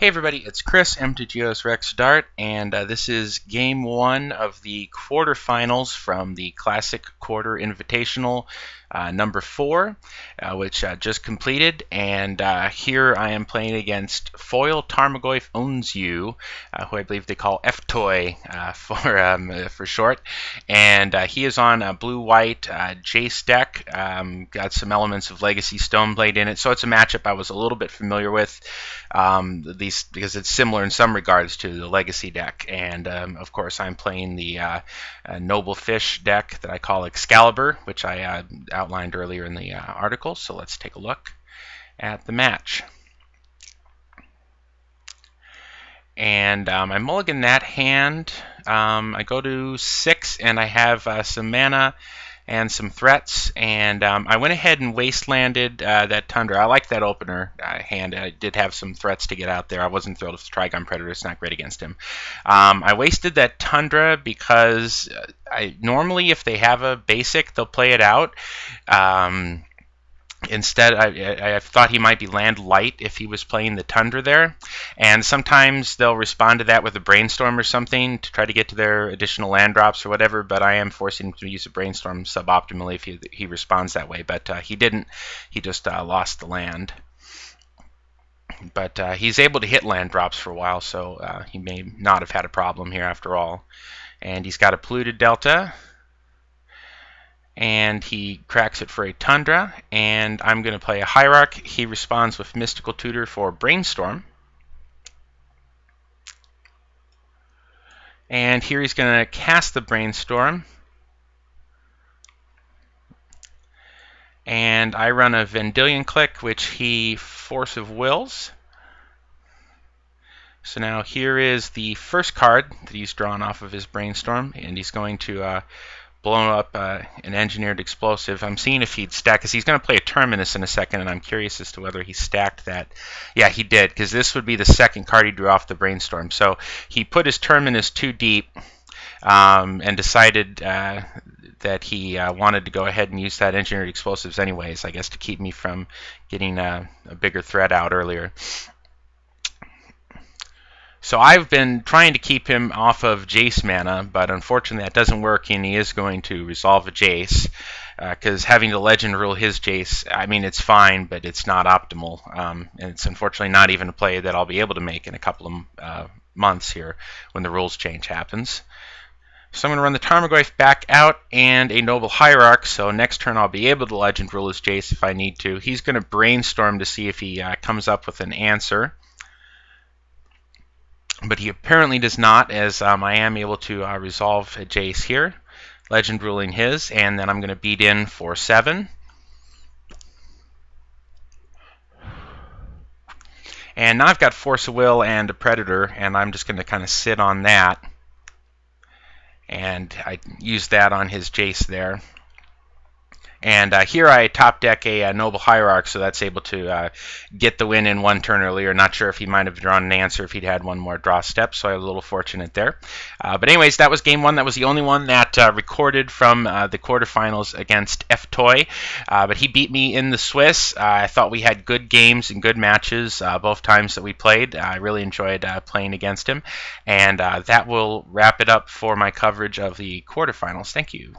Hey everybody, it's Chris, M2Go's RexDart, and this is game one of the quarterfinals from the Classic Quarter Invitational number 4, which just completed. And here I am playing against Foil Tarmogoyf Owns You, who I believe they call FTOY for short. And he is on a blue-white Jace deck, got some elements of Legacy Stoneblade in it, so it's a matchup I was a little bit familiar with. Because it's similar in some regards to the Legacy deck. And of course I'm playing the Noble Fish deck that I call Excalibur, which I outlined earlier in the article. So let's take a look at the match. And I mulligan that hand. I go to 6 and I have some mana and some threats, and I went ahead and wastelanded that Tundra. I like that opener hand. I did have some threats to get out there. I wasn't thrilled with the Trigon Predator. It's not great against him. I wasted that Tundra because normally if they have a basic, they'll play it out. Instead, I thought he might be land light if he was playing the Tundra there, and sometimes they'll respond to that with a Brainstorm or something to try to get to their additional land drops or whatever, but I am forcing him to use a Brainstorm suboptimally if he responds that way, but he didn't. He just lost the land. But he's able to hit land drops for a while, so he may not have had a problem here after all. And he's got a Polluted Delta, and he cracks it for a Tundra, and I'm going to play a Hierarch. He responds with Mystical Tutor for Brainstorm. And here he's going to cast the Brainstorm. And I run a Vendilion Click, which he Force of Wills. So now here is the first card that he's drawn off of his Brainstorm, and he's going to blown up an engineered explosive. I'm seeing if he'd stack, because he's going to play a Terminus in a second, and I'm curious as to whether he stacked that. Yeah, he did, because this would be the second card he drew off the Brainstorm. So he put his Terminus too deep and decided that he wanted to go ahead and use that engineered explosives anyways, I guess to keep me from getting a bigger threat out earlier. So I've been trying to keep him off of Jace mana, but unfortunately that doesn't work, and he is going to resolve a Jace, because having the Legend rule his Jace, I mean, it's fine, but it's not optimal, and it's unfortunately not even a play that I'll be able to make in a couple of months here when the rules change happens. So I'm going to run the Tarmogoyf back out and a Noble Hierarch, so next turn I'll be able to Legend rule his Jace if I need to. He's going to Brainstorm to see if he comes up with an answer, but he apparently does not, as I am able to resolve a Jace here, Legend ruling his, and then I'm going to beat in for 7. And now I've got Force of Will and a Predator, and I'm just going to kind of sit on that, and I use that on his Jace there. And here I top deck a Noble Hierarch, so that's able to get the win in one turn earlier. Not sure if he might have drawn an answer if he'd had one more draw step, so I was a little fortunate there. But anyways, that was game one. That was the only one that recorded from the quarterfinals against FTOY. But he beat me in the Swiss. I thought we had good games and good matches both times that we played. I really enjoyed playing against him. And that will wrap it up for my coverage of the quarterfinals. Thank you.